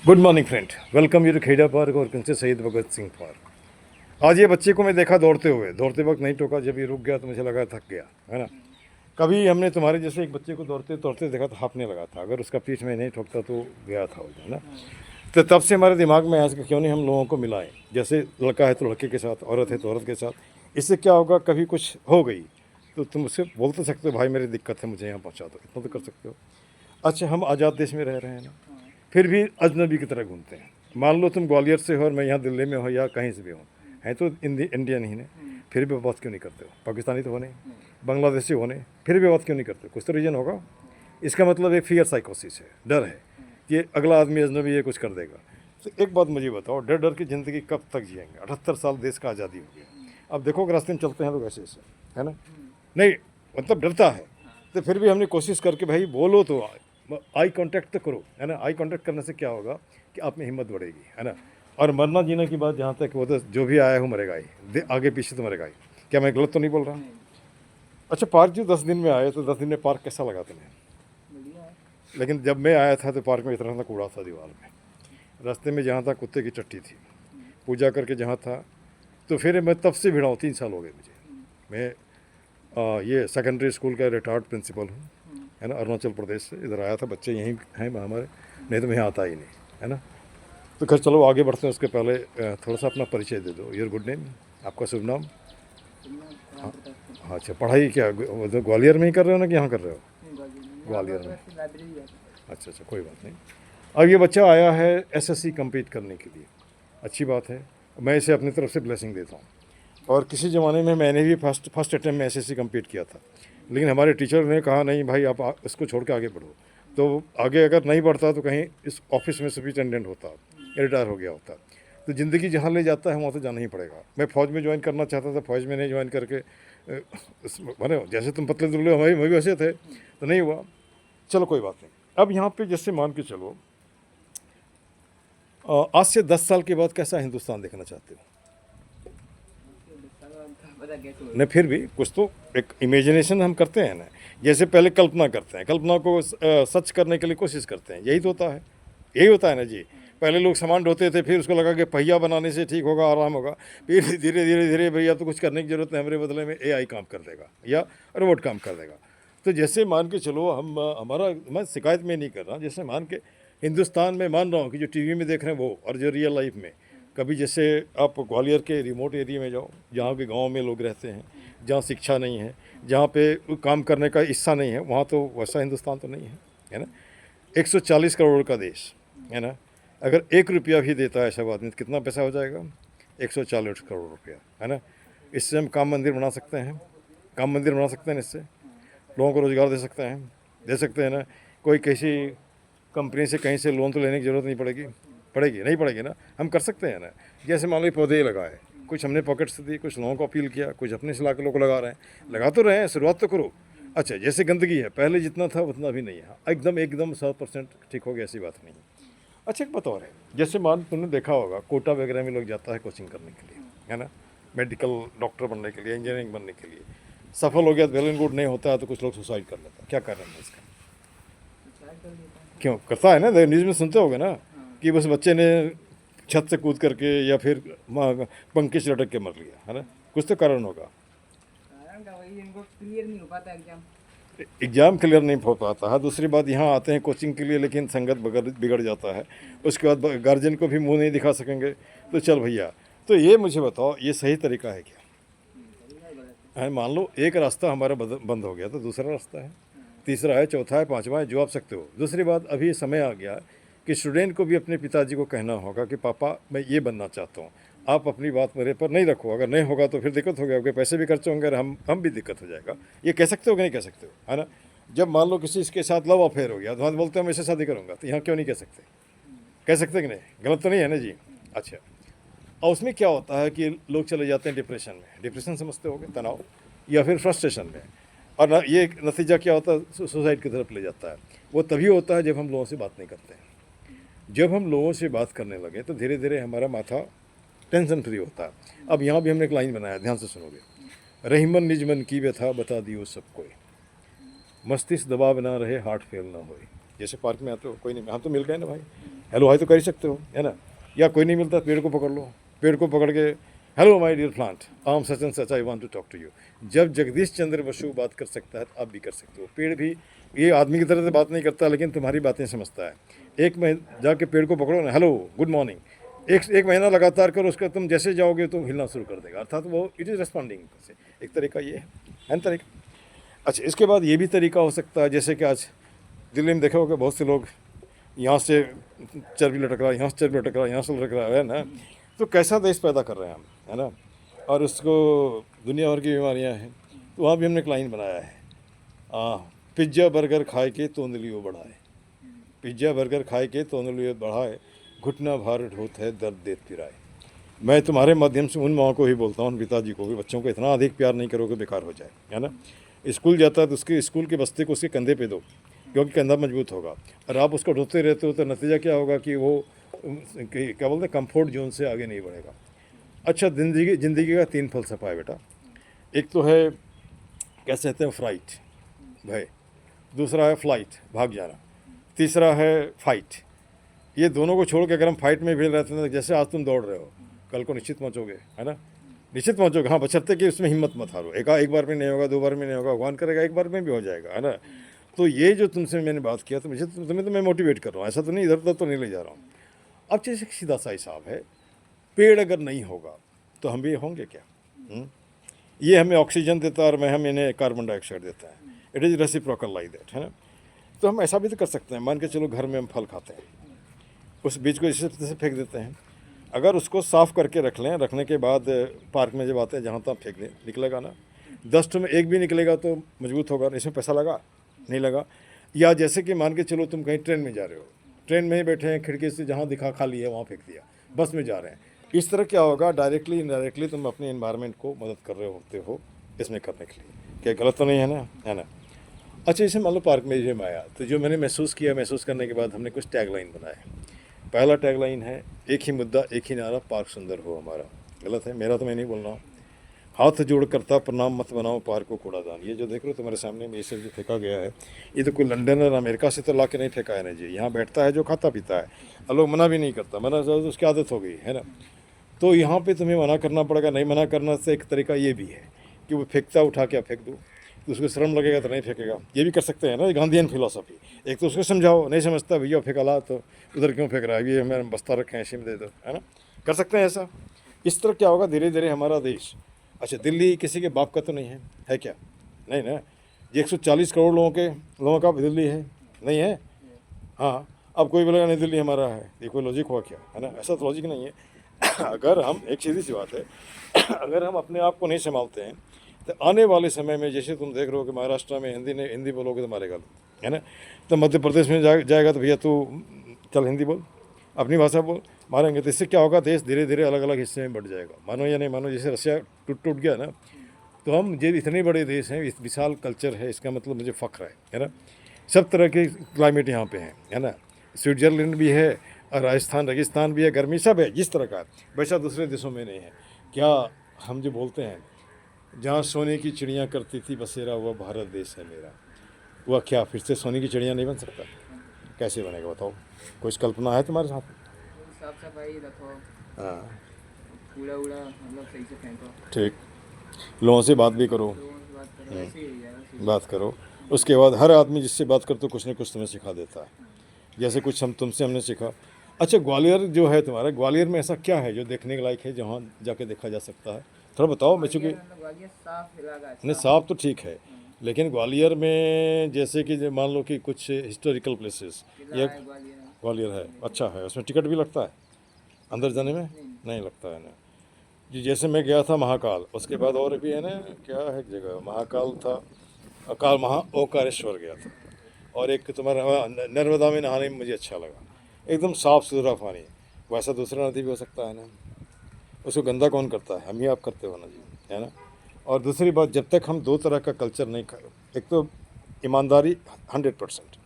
Good morning friend, welcome you to Kheda park और कंचे शहीद भगत सिंह पार्क। आज ये बच्चे को मैं देखा दौड़ते वक्त नहीं टोका। जब ये रुक गया तो मुझे लगा थक गया है ना। कभी हमने तुम्हारे जैसे एक बच्चे को दौड़ते दौड़ते देखा तो हाफने लगा था, अगर उसका पीठ में नहीं ठोकता तो गया था वो, है ना। तो तब से हमारे दिमाग में आज क्यों नहीं हम लोगों को मिलाएं, जैसे लड़का है तो लड़के के साथ, औरत है तो औरत के साथ। इससे क्या होगा, कभी कुछ हो गई तो तुम उससे बोल तो सकते हो भाई मेरी दिक्कत है मुझे यहाँ पहुँचा दो, इतना तो कर सकते हो। अच्छा, हम आज़ाद देश में रह रहे हैं ना, फिर भी अजनबी की तरह घूमते हैं। मान लो तुम ग्वालियर से हो और मैं यहाँ दिल्ली में हो या कहीं से भी हूँ, हैं तो इंडियन ही ने, फिर भी बात क्यों नहीं करते हो? पाकिस्तानी तो होने, बांग्लादेशी होने, फिर भी बात क्यों नहीं करते? कुछ तो रीज़न होगा। इसका मतलब एक फियर साइकोसिस है, डर है कि अगला आदमी अजनबी ये कुछ कर देगा। तो एक बात मुझे बताओ, डर डर की ज़िंदगी कब तक जिएंगे? 78 साल देश का आज़ादी हो गया। अब देखो कि रास्ते में चलते हैं लोग ऐसे ऐसे, है ना। नहीं मतलब डरता है, तो फिर भी हमने कोशिश करके भाई बोलो तो आई कांटेक्ट तो करो, है ना। आई कांटेक्ट करने से क्या होगा कि आप में हिम्मत बढ़ेगी, है ना। और मरना जीना की बात जहाँ तक वो तो जो भी आया हो मरेगा ही, आगे पीछे तो मरेगा ही। क्या मैं गलत तो नहीं बोल रहा? अच्छा, पार्क जो 10 दिन में आए तो 10 दिन में पार्क कैसा लगा तुम्हें? लेकिन जब मैं आया था तो पार्क में इतना सा कूड़ा था दीवार में, रास्ते में जहाँ था कुत्ते की चट्टी थी, पूजा करके जहाँ था। तो फिर मैं तब से भिड़ा हूँ, 3 साल हो गए मुझे। मैं ये सेकेंडरी स्कूल का रिटायर्ड प्रिंसिपल हूँ, है ना। अरुणाचल प्रदेश से इधर आया था, बच्चे यहीं हैं हमारे, नहीं तो मैं यहाँ आता ही नहीं, है ना। तो खैर चलो आगे बढ़ते हैं, उसके पहले थोड़ा सा अपना परिचय दे दो। योर गुड नेम, आपका शुभ नाम? हाँ हाँ, अच्छा, पढ़ाई क्या ग्वालियर में ही कर रहे हो ना कि यहाँ कर रहे हो? ग्वालियर में। अच्छा अच्छा, कोई बात नहीं। अब ये बच्चा आया है एसएससी कंप्लीट करने के लिए, अच्छी बात है, मैं इसे अपनी तरफ से ब्लेसिंग देता हूँ। और किसी ज़माने में मैंने भी फर्स्ट अटैम्प्ट में एसएससी कंप्लीट किया था, लेकिन हमारे टीचर ने कहा नहीं भाई आप इसको छोड़ के आगे बढ़ो। तो आगे अगर नहीं बढ़ता तो कहीं इस ऑफिस में सुपरिटेंडेंट होता, रिटायर हो गया होता। तो ज़िंदगी जहाँ ले जाता है वहाँ तो जाना ही पड़ेगा। मैं फ़ौज में ज्वाइन करना चाहता था, फ़ौज में नहीं ज्वाइन करके बने जैसे तुम पतले दुबले हो, मैं भी वैसे थे, तो नहीं हुआ। चलो कोई बात नहीं। अब यहाँ पे जैसे मान के चलो, आज से 10 साल के बाद कैसा हिंदुस्तान देखना चाहते हो? नहीं फिर भी कुछ तो एक इमेजिनेशन हम करते हैं ना, जैसे पहले कल्पना करते हैं, कल्पना को सच करने के लिए कोशिश करते हैं, यही तो होता है, यही होता है ना जी। पहले लोग सामान ढोते थे, फिर उसको लगा कि पहिया बनाने से ठीक होगा, आराम होगा, फिर धीरे धीरे धीरे भैया तो कुछ करने की ज़रूरत नहीं, हमारे बदले में एआई काम कर देगा या रोबोट काम कर देगा। तो जैसे मान के चलो हम हमारा, मैं शिकायत में नहीं कर रहा, जैसे मान के हिंदुस्तान में मान रहा हूँ कि जो टीवी में देख रहे हैं वो और जो रियल लाइफ में, कभी जैसे आप ग्वालियर के रिमोट एरिया में जाओ, जहाँ के गांव में लोग रहते हैं, जहाँ शिक्षा नहीं है, जहाँ पे काम करने का हिस्सा नहीं है, वहाँ तो वैसा हिंदुस्तान तो नहीं है ना। 140 करोड़ का देश है ना, अगर 1 रुपया भी देता है सब आदमी तो कितना पैसा हो जाएगा? 140 करोड़ रुपया, है ना। इससे हम काम मंदिर बना सकते हैं, काम मंदिर बना सकते हैं, इससे लोगों को रोज़गार दे सकते हैं ना। कोई किसी कंपनी से कहीं से लोन तो लेने की ज़रूरत नहीं पड़ेगी, नहीं पड़ेगी ना, हम कर सकते हैं ना। जैसे मान लो पौधे लगाए, कुछ हमने पॉकेट से दी, कुछ लोगों को अपील किया, कुछ अपने से ला के लोग लगा रहे हैं, लगा तो रहे हैं, शुरुआत तो करो। अच्छा, जैसे गंदगी है, पहले जितना था उतना भी नहीं है, एकदम एकदम 100% ठीक हो गया, ऐसी बात नहीं है। अच्छा एक बात और है, जैसे मान तुमने देखा होगा कोटा वगैरह में लोग जाता है कोचिंग करने के लिए, है ना, मेडिकल डॉक्टर बनने के लिए, इंजीनियरिंग बनने के लिए। सफल हो गया, वेल एंड गुड, नहीं होता है तो कुछ लोग सुसाइड कर लेता है। क्या कारण है इसका? क्यों करता है ना, न्यूज़ में सुनते होगे ना कि बस बच्चे ने छत से कूद करके या फिर पंखे से लटक के मर लिया, है ना। कुछ तो कारण होगा। इनको क्लियर नहीं हो पाता एग्ज़ाम क्लियर नहीं हो पाता है, दूसरी बात यहाँ आते हैं कोचिंग के लिए लेकिन संगत बिगड़ जाता है, उसके बाद गार्जियन को भी मुंह नहीं दिखा सकेंगे। तो चल भैया, तो ये मुझे बताओ ये सही तरीका है क्या? है, मान लो एक रास्ता हमारा बंद हो गया तो दूसरा रास्ता है, तीसरा है, चौथा है, पांचवा है, जो आप सकते हो। दूसरी बात, अभी समय आ गया कि स्टूडेंट को भी अपने पिताजी को कहना होगा कि पापा मैं ये बनना चाहता हूँ, आप अपनी बात मेरे पर नहीं रखो, अगर नहीं होगा तो फिर दिक्कत हो गया, पैसे भी खर्च होंगे और हम भी दिक्कत हो जाएगा। ये कह सकते हो कि नहीं कह सकते हो, है ना। जब मान लो किसी इसके साथ लव अफेयर हो गया तो हम बोलते हैं मैं इससे शादी करूँगा, तो यहाँ क्यों नहीं कह सकते? कह सकते कि नहीं? गलत तो नहीं है ना जी। अच्छा, और उसमें क्या होता है कि लोग चले जाते हैं डिप्रेशन में, डिप्रेशन समझते होगे, तनाव, या फिर फ्रस्ट्रेशन में, और ये नतीजा क्या होता है? सुसाइड की तरफ ले जाता है। वो तभी होता है जब हम लोगों से बात नहीं करते हैं। जब हम लोगों से बात करने लगे तो धीरे धीरे हमारा माथा टेंशन फ्री होता है। अब यहाँ भी हमने एक लाइन बनाया, ध्यान से सुनोगे। रहीमन निज मन की व्यथा बता दियो सबको, मस्तिष्क दबाव ना रहे, हार्ट फेल ना होए। जैसे पार्क में आते हो, कोई नहीं, हम तो मिल गए ना भाई, हेलो हाय तो कर ही सकते हो, है ना। या कोई नहीं मिलता, पेड़ को पकड़ लो, पेड़ को पकड़ के hello my dear plant, I am such and such, I want to talk to you. जब जगदीश चंद्र बसु बात कर सकता है तो आप भी कर सकते हो। पेड़ भी ये आदमी की तरह से बात नहीं करता, लेकिन तुम्हारी बातें समझता है। एक महीना जाके पेड़ को पकड़ो ना, हेलो गुड मॉर्निंग, एक महीना लगातार करो, उसका तुम जैसे जाओगे तो हिलना शुरू कर देगा, अर्थात वो इट इज़ रेस्पॉन्डिंग से। एक तरीका ये है ना तरीका। अच्छा, इसके बाद ये भी तरीका हो सकता है, जैसे कि आज दिल्ली में देखा होगा बहुत से लोग यहाँ से चर्बी लटक रहा है, यहाँ से चर्बी लटक रहा है, यहाँ से लटक रहा है ना। तो कैसा देश पैदा कर रहे हैं हम, है ना। और उसको दुनिया भर की बीमारियाँ हैं। तो वहाँ भी हमने एक लाइन बनाया है, पिज्ज़ा बर्गर खाए के तोंदलियों बढ़ाए, पिज्ज़ा बर्गर खाए के तोंदलियों बढ़ाए, घुटना भार ढोत है दर्द देत पिराए। मैं तुम्हारे माध्यम से उन माओ को ही बोलता हूँ, उन पिताजी को भी, बच्चों को इतना अधिक प्यार नहीं करोगे बेकार हो जाए, है ना। स्कूल जाता है तो उसके स्कूल के बस्ते को उसके कंधे पे दो, क्योंकि कंधा मजबूत होगा। और आप उसको ढोते रहते हो तो नतीजा क्या होगा कि वो क्या बोलते हैं, कंफर्ट जोन से आगे नहीं बढ़ेगा। अच्छा, ज़िंदगी का 3 फलसफा है बेटा। एक तो है क्या कहते हैं फ्लाइट, भय। दूसरा है फ्लाइट, भाग जाना। तीसरा है फाइट। ये दोनों को छोड़ के अगर हम फाइट में भी रहते हैं, जैसे आज तुम दौड़ रहे हो, कल को निश्चित पहुँचोगे, है ना, निश्चित पहुँचोगे। हाँ, बशर्ते कि उसमें हिम्मत मत हारो। एक बार में नहीं होगा, 2 बार में नहीं होगा, भगवान करेगा 1 बार में भी हो जाएगा, है ना। तो ये जो तुमसे मैंने बात किया, तो मुझे तुम्हें तो मैं मोटिवेट कर रहा हूँ, ऐसा तो नहीं इधर उधर तो नहीं ले जा रहा हूँ। अब जैसे सीधा सा हिसाब है, पेड़ अगर नहीं होगा तो हम भी होंगे क्या? ये हमें ऑक्सीजन देता है और मैं हम इन्हें कार्बन डाइऑक्साइड देता है। It is reciprocal like that, है ना। तो हम ऐसा भी तो कर सकते हैं, मान के चलो घर में हम फल खाते हैं, उस बीज को इसी तरह से फेंक देते हैं। अगर उसको साफ़ करके रख लें, रखने के बाद पार्क में जब आते हैं जहाँ तक फेंक दें, निकलेगा ना। 10 में एक भी निकलेगा तो मजबूत होगा, इसमें पैसा लगा नहीं लगा। या जैसे कि मान के चलो तुम कहीं ट्रेन में जा रहे हो, ट्रेन में ही बैठे हैं, खिड़की से जहाँ दिखा खाली है वहाँ फेंक दिया, बस में जा रहे हैं। इस तरह क्या होगा, डायरेक्टली इनडायरेक्टली तुम अपने एनवायरनमेंट को मदद कर रहे होते हो इसमें करने के लिए। क्या गलत तो नहीं है ना, है ना। अच्छा, इसे मान लो पार्क में जब आया तो जो मैंने महसूस किया, महसूस करने के बाद हमने कुछ टैगलाइन बनाए। पहला टैगलाइन है, एक ही मुद्दा एक ही नारा, पार्क सुंदर हो हमारा। गलत है, मेरा तो मैं नहीं बोल रहा हूँ। हाथ जोड़ करता प्रणाम मत बनाओ पार्क को कूड़ादान। ये जो देख रहे हो तुम्हारे सामने में, ये सब जो फेंका गया है, ये तो कोई लंदन और अमेरिका से तो ला के नहीं फेंका है ना जी। यहाँ बैठता है जो खाता पीता है, और लोग मना भी नहीं करता, मना तो उसकी आदत हो गई है ना। तो यहाँ पे तुम्हें मना करना पड़ेगा। नहीं मना करना से एक तरीका ये भी है कि वो फेंकता उठा के फेंक दो, तो उसको श्रम लगेगा तो नहीं फेंकेगा। ये भी कर सकते हैं ना, गांधीयन फिलोसफी। एक तो उसको समझाओ, नहीं समझता भैया फेंका ला तो उधर क्यों फेंक रहा है, ये हमें बस्ता रखे हैं इसी में दे दो, है ना। कर सकते हैं ऐसा। इस तरह क्या होगा, धीरे धीरे हमारा देश। अच्छा, दिल्ली किसी के बाप का तो नहीं है क्या? नहीं ना। ये 140 करोड़ लोगों का दिल्ली है, नहीं है। हाँ, अब कोई बोलेगा नहीं दिल्ली हमारा है, ये कोई लॉजिक हुआ क्या, है ना। ऐसा तो लॉजिक नहीं है। अगर हम, एक सीधी सी बात है, अगर हम अपने आप को नहीं संभालते हैं तो आने वाले समय में, जैसे तुम देख रहे हो कि महाराष्ट्र में हिंदी बोलोगे तो मारेगा, है ना। तो मध्य प्रदेश में जाएगा तो भैया तू चल हिंदी बोल, अपनी भाषा बोल, मारेंगे। तो इससे क्या होगा, देश धीरे धीरे अलग अलग हिस्से में बढ़ जाएगा। मानो या नहीं मानो, जैसे रशिया टूट गया ना, तो हम ये इतने बड़े देश हैं, विशाल कल्चर है, इसका मतलब मुझे फ़ख्र है ना। सब तरह के क्लाइमेट यहाँ पे हैं, है ना। स्विट्ज़रलैंड भी है और राजस्थान रेगिस्तान भी है, गर्मी सब है जिस तरह का, वैसा दूसरे देशों में नहीं है। क्या हम जो बोलते हैं, जहाँ सोने की चिड़ियाँ करती थी बसेरा, वह भारत देश है मेरा। वह क्या फिर से सोने की चिड़िया नहीं बन सकता? कैसे बनेगा बताओ? कुछ कल्पना है तुम्हारे साथ? साफ सफाई रखो, हाँ कूड़ा उड़ा मतलब सही से फेंको, ठीक, लोगों से बात भी करो, लोगों से बात करो, ऐसे ही हो जाएगा। बात करो। उसके बाद हर आदमी जिससे बात करते हो कुछ ना कुछ तुम्हें सिखा देता है, जैसे कुछ हमने सीखा। अच्छा, ग्वालियर जो है तुम्हारा, ग्वालियर में ऐसा क्या है जो देखने के लायक है, जहाँ जाके देखा जा सकता है? थोड़ा बताओ। मैं चूँकि ग्वालियर साफ इलाका है। नहीं, साफ तो ठीक है, लेकिन ग्वालियर में जैसे कि मान लो कि कुछ हिस्टोरिकल प्लेसेस, ये ग्वालियर है, अच्छा है। उसमें टिकट भी लगता है अंदर जाने में? नहीं लगता है ना जी। जैसे मैं गया था महाकाल, उसके बाद और भी है ना, क्या है जगह, महाकाल था, अकाल ओकारेश्वर गया था, और एक तुम्हारा नर्मदा में नहाने में मुझे अच्छा लगा, एकदम साफ़ सुथरा पानी। वैसा दूसरा नदी भी हो सकता है ना, उसको गंदा कौन करता है? हम ही आप करते हो ना जी, है ना। और दूसरी बात, जब तक हम 2 तरह का कल्चर नहीं करें, एक तो ईमानदारी 100%,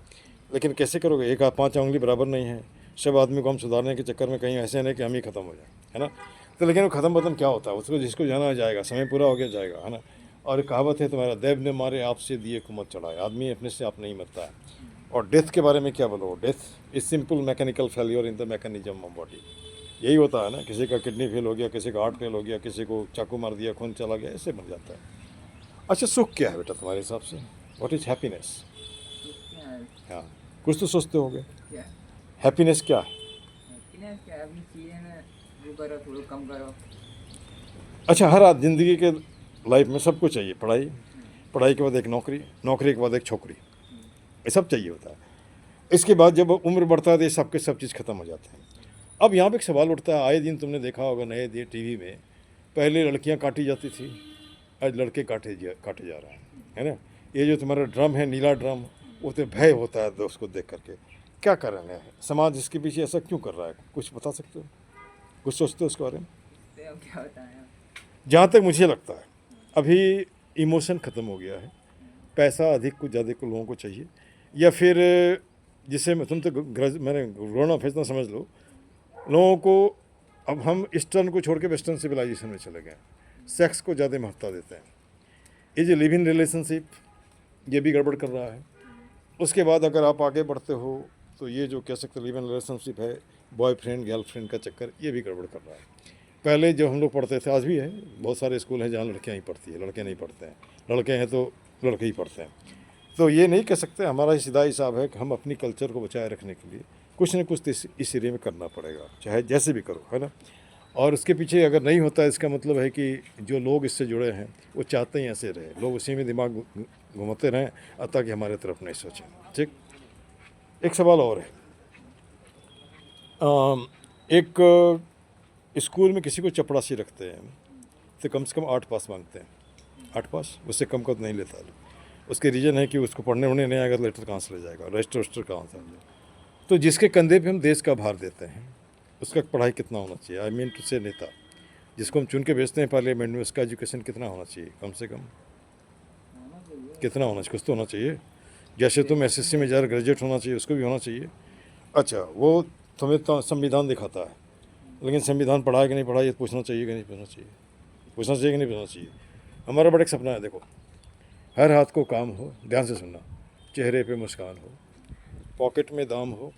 लेकिन कैसे करोगे? एक हाथ 5 उंगली बराबर नहीं है। सब आदमी को हम सुधारने के चक्कर में कहीं ऐसे नहीं कि हम ही ख़त्म हो जाए, है ना। तो लेकिन वो ख़त्म क्या होता है, उसको जिसको जाना जाएगा, समय पूरा हो गया जाएगा, है ना। और कहावत है तुम्हारा, देव ने मारे आपसे दिए को मत चढ़ाए। आदमी अपने से आप नहीं मरता है, और डेथ के बारे में क्या बोलो? Death is simple mechanical failure in the mechanism of body. यही होता है ना, किसी का किडनी फेल हो गया, किसी का हार्ट फेल हो गया, किसी को चाकू मार दिया, खून चला गया, ऐसे मर जाता है। अच्छा, सुख क्या है बेटा तुम्हारे हिसाब से? What is happiness? क्या है? हाँ, कुछ तो सोचते होगे। क्या हैप्पीनेस क्या है? हैप्पीनेस क्या अपनी चीज़ें में वो करो, थोड़ा कम करो। अच्छा, हर आज ज़िंदगी के लाइफ में सबको चाहिए पढ़ाई, पढ़ाई के बाद एक नौकरी, नौकरी के बाद एक छोकरी, ये सब चाहिए होता है। इसके बाद जब उम्र बढ़ता है तो ये सबके सब चीज़ खत्म हो जाते हैं। अब यहाँ पे एक सवाल उठता है, आए दिन तुमने देखा होगा नए दिए टीवी में, पहले लड़कियाँ काटी जाती थी, आज लड़के काटे जा रहे हैं, है ना। ये जो तुम्हारा ड्रम है, नीला ड्रम, वो तो भय होता है दोस्त को देख करके। क्या कारण है? समाज इसके पीछे ऐसा क्यों कर रहा है? कुछ बता सकते हो? कुछ सोचते हो उसके बारे में? तो अब क्या बताएं? जहाँ तक मुझे लगता है अभी इमोशन ख़त्म हो गया है। पैसा अधिक को ज़्यादा को लोगों को चाहिए, या फिर जिसे तुम तो मैंने ग्रोन अप इतना समझ लो, लोगों को अब हम ईस्टर्न को छोड़ के वेस्टर्न सिविलाइजेशन में चले गए, सेक्स को ज़्यादा महत्ता देते हैं। ये जो लिव इन रिलेशनशिप, ये भी गड़बड़ कर रहा है। उसके बाद अगर आप आगे बढ़ते हो तो ये जो कह सकते लिव इन रिलेशनशिप है, बॉयफ्रेंड गर्लफ्रेंड का चक्कर, ये भी गड़बड़ कर रहा है। पहले जब हम लोग पढ़ते थे, आज भी है, बहुत सारे स्कूल हैं जहाँ लड़कियाँ ही पढ़ती है, लड़के नहीं पढ़ते हैं, लड़के हैं तो लड़के ही पढ़ते हैं। तो ये नहीं कह सकते, हमारा सीधा हिसाब है कि हम अपनी कल्चर को बचाए रखने के लिए कुछ न कुछ इस एरिया में करना पड़ेगा, चाहे जैसे भी करो, है ना। और उसके पीछे अगर नहीं होता, इसका मतलब है कि जो लोग इससे जुड़े हैं वो चाहते ही ऐसे रहे, लोग उसी में दिमाग घुमाते रहें ताकि हमारे तरफ नहीं सोचें। ठीक, एक सवाल और है। एक स्कूल में किसी को चपड़ासी रखते हैं तो कम से कम 8 पास मांगते हैं, 8 पास, उससे कम का तो नहीं लेता। उसके रीज़न है कि उसको पढ़ने उड़ने नहीं आएगा, लेटर कहाँ से ले जाएगा, रजिस्टर वस्टर कहाँ से? तो जिसके कंधे पे हम देश का भार देते हैं, उसका पढ़ाई कितना होना चाहिए? आई मीन टू से नेता जिसको हम चुन के भेजते हैं पार्लियामेंट में, उसका एजुकेशन कितना होना चाहिए? कम से कम कितना होना चाहिए? कुछ तो होना चाहिए। जैसे तुम एसएससी में ज़्यादा ग्रेजुएट होना चाहिए, उसको भी होना चाहिए। अच्छा, वो तुम्हें तो संविधान दिखाता है, लेकिन संविधान पढ़ा है कि नहीं पढ़ा, ये पूछना चाहिए कि नहीं पूछना चाहिए? पूछना चाहिए कि नहीं पूछना चाहिए? हमारा बड़ा एक सपना है, देखो, हर हाथ को काम हो, ध्यान से सुनना, चेहरे पे मुस्कान हो, पॉकेट में दाम हो,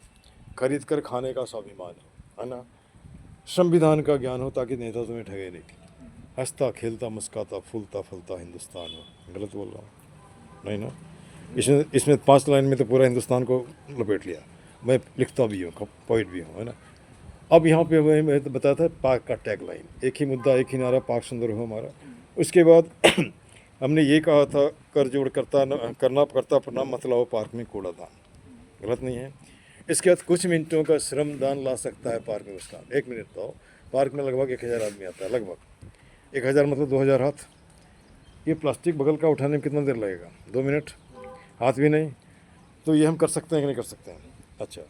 खरीद कर खाने का स्वाभिमान हो, है ना, संविधान का ज्ञान हो ताकि नेता तुम्हें ठगे नहीं, हंसता खेलता मुस्काता फूलता फलता हिंदुस्तान हो। गलत बोल रहा हूँ? नहीं ना। इसमें 5 लाइन में तो पूरा हिंदुस्तान को लपेट लिया। मैं लिखता भी हूँ, पोइट भी हूँ, है ना। अब यहाँ पे मैं तो बताया था पाक का टैग लाइन, एक ही मुद्दा एक ही नारा, पाक सुंदर हो हमारा। उसके बाद हमने ये कहा था, कर जोड़ करना करता प्रणाम, मत लाओ पार्क में कूड़ादान। गलत नहीं है। इसके बाद कुछ मिनटों का श्रमदान ला सकता है पार्क में मुस्कान। 1 मिनट तो पार्क में लगभग 1000 आदमी आता है, लगभग 1000 मतलब 2000 हाथ। ये प्लास्टिक बगल का उठाने में कितना देर लगेगा? 2 मिनट, हाथ भी नहीं। तो ये हम कर सकते हैं कि नहीं कर सकते हैं? अच्छा,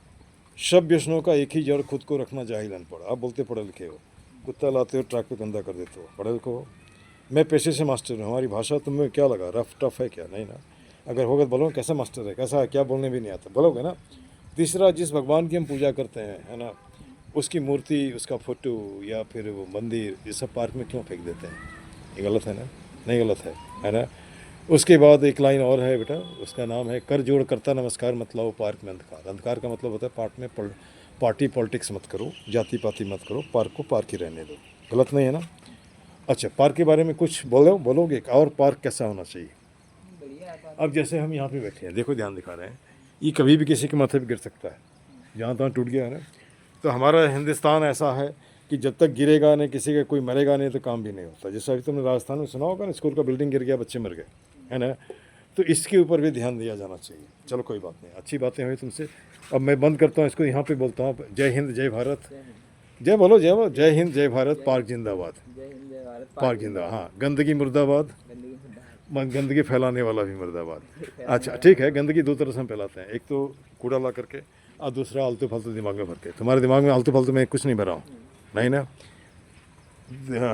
सब व्यसनों का एक ही जड़, खुद को रखना जाहिल अनपढ़। आप बोलते पढ़े लिखे हो, कुत्ता लाते हो ट्रैक पे गंदा कर देते हो, पढ़े लिखे हो। मैं पेशे से मास्टर हूँ, हमारी भाषा तुम्हें क्या लगा रफ टफ है क्या? नहीं ना। अगर होगा तो बोलो कैसा मास्टर है, कैसा है, क्या बोलने भी नहीं आता, बोलोगे ना। तीसरा, जिस भगवान की हम पूजा करते हैं, है ना, उसकी मूर्ति, उसका फोटो या फिर वो मंदिर, ये सब पार्क में क्यों फेंक देते हैं? ये गलत है ना? नहीं गलत है ना। उसके बाद एक लाइन और है बेटा, उसका नाम है, कर जोड़ करता नमस्कार मत लाओ पार्क में अंधकार। अंधकार का मतलब होता है पार्क में पार्टी पॉलिटिक्स मत करो, जाति पाति मत करो, पार्क को पार्क ही रहने दो। गलत नहीं है ना। अच्छा, पार्क के बारे में कुछ बोलोगे? और पार्क कैसा होना चाहिए? बढ़िया है। अब जैसे हम यहाँ पे बैठे हैं, देखो ध्यान दिखा रहे हैं, ये कभी भी किसी के माथे पे गिर सकता है, जहाँ तहाँ टूट गया है ना। तो हमारा हिंदुस्तान ऐसा है कि जब तक गिरेगा नहीं, किसी का कोई मरेगा नहीं, तो काम भी नहीं होता। जैसे अभी तुमने राजस्थान में सुना होगा ना, स्कूल का बिल्डिंग गिर गया, बच्चे मर गए, है ना। तो इसके ऊपर भी ध्यान दिया जाना चाहिए। चलो कोई बात नहीं, अच्छी बातें हुई तुमसे। अब मैं बंद करता हूँ इसको, यहाँ पे बोलता हूँ, जय हिंद जय भारत। जय बोलो, जय बोलो, जय हिंद जय भारत, पार्क जिंदाबाद। जय हिंद जय भारत, पार्क जिंदाबाद। हाँ, गंदगी मुर्दाबाद, गंदगी मुर्दाबाद। गंदगी फैलाने वाला भी मुर्दाबाद। अच्छा ठीक है, गंदगी 2 तरह से हम फैलाते हैं, एक तो कूड़ा ला करके, और दूसरा आलतू फालतू दिमाग में भर के। तुम्हारे दिमाग में आलतू फालतू में कुछ नहीं भरा हूँ, नहीं ना।